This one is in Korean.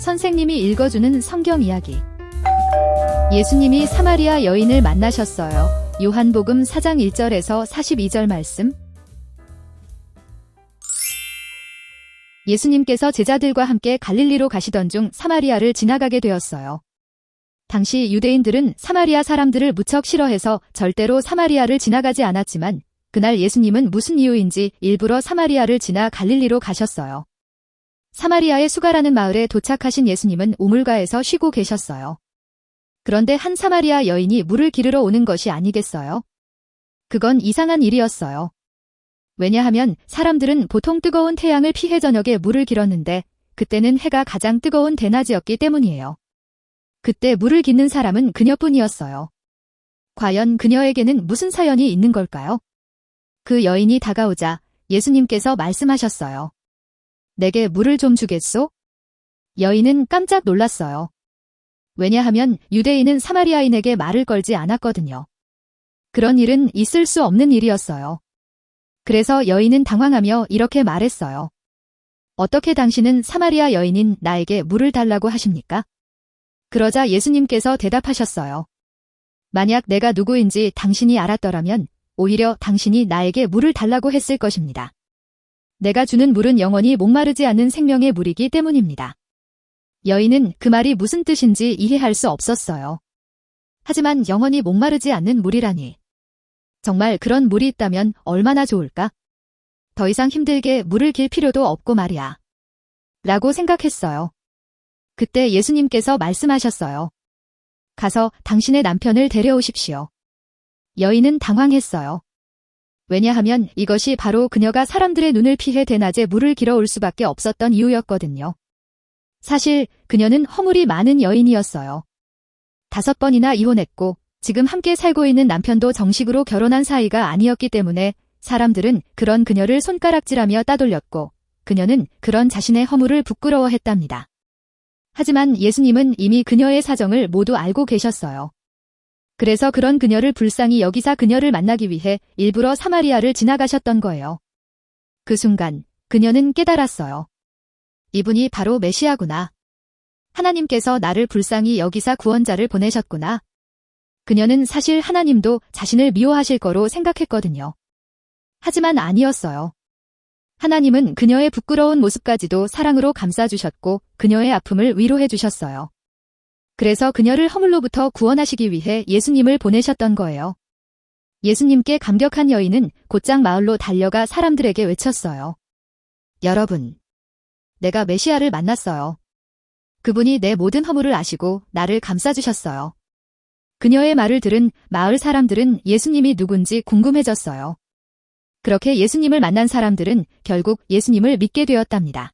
선생님이 읽어주는 성경 이야기. 예수님이 사마리아 여인을 만나셨어요. 요한복음 4장 1절에서 42절 말씀. 예수님께서 제자들과 함께 갈릴리로 가시던 중 사마리아를 지나가게 되었어요. 당시 유대인들은 사마리아 사람들을 무척 싫어해서 절대로 사마리아를 지나가지 않았지만 그날 예수님은 무슨 이유인지 일부러 사마리아를 지나 갈릴리로 가셨어요. 사마리아의 수가라는 마을에 도착하신 예수님은 우물가에서 쉬고 계셨어요. 그런데 한 사마리아 여인이 물을 기르러 오는 것이 아니겠어요? 그건 이상한 일이었어요. 왜냐하면 사람들은 보통 뜨거운 태양을 피해 저녁에 물을 길었는데 그때는 해가 가장 뜨거운 대낮이었기 때문이에요. 그때 물을 깃는 사람은 그녀뿐이었어요. 과연 그녀에게는 무슨 사연이 있는 걸까요? 그 여인이 다가오자 예수님께서 말씀하셨어요. 내게 물을 좀 주겠소? 여인은 깜짝 놀랐어요. 왜냐하면 유대인은 사마리아인에게 말을 걸지 않았거든요. 그런 일은 있을 수 없는 일이었어요. 그래서 여인은 당황하며 이렇게 말했어요. 어떻게 당신은 사마리아 여인인 나에게 물을 달라고 하십니까? 그러자 예수님께서 대답하셨어요. 만약 내가 누구인지 당신이 알았더라면 오히려 당신이 나에게 물을 달라고 했을 것입니다. 내가 주는 물은 영원히 목마르지 않는 생명의 물이기 때문입니다. 여인은 그 말이 무슨 뜻인지 이해할 수 없었어요. 하지만 영원히 목마르지 않는 물이라니. 정말 그런 물이 있다면 얼마나 좋을까? 더 이상 힘들게 물을 길 필요도 없고 말이야. 라고 생각했어요. 그때 예수님께서 말씀하셨어요. 가서 당신의 남편을 데려오십시오. 여인은 당황했어요. 왜냐하면 이것이 바로 그녀가 사람들의 눈을 피해 대낮에 물을 길어올 수밖에 없었던 이유였거든요. 사실 그녀는 허물이 많은 여인이었어요. 5번이나 이혼했고 지금 함께 살고 있는 남편도 정식으로 결혼한 사이가 아니었기 때문에 사람들은 그런 그녀를 손가락질하며 따돌렸고 그녀는 그런 자신의 허물을 부끄러워했답니다. 하지만 예수님은 이미 그녀의 사정을 모두 알고 계셨어요. 그래서 그런 그녀를 불쌍히 여기사 그녀를 만나기 위해 일부러 사마리아를 지나가셨던 거예요. 그 순간 그녀는 깨달았어요. 이분이 바로 메시아구나. 하나님께서 나를 불쌍히 여기사 구원자를 보내셨구나. 그녀는 사실 하나님도 자신을 미워하실 거로 생각했거든요. 하지만 아니었어요. 하나님은 그녀의 부끄러운 모습까지도 사랑으로 감싸주셨고 그녀의 아픔을 위로해 주셨어요. 그래서 그녀를 허물로부터 구원하시기 위해 예수님을 보내셨던 거예요. 예수님께 감격한 여인은 곧장 마을로 달려가 사람들에게 외쳤어요. 여러분, 내가 메시아를 만났어요. 그분이 내 모든 허물을 아시고 나를 감싸주셨어요. 그녀의 말을 들은 마을 사람들은 예수님이 누군지 궁금해졌어요. 그렇게 예수님을 만난 사람들은 결국 예수님을 믿게 되었답니다.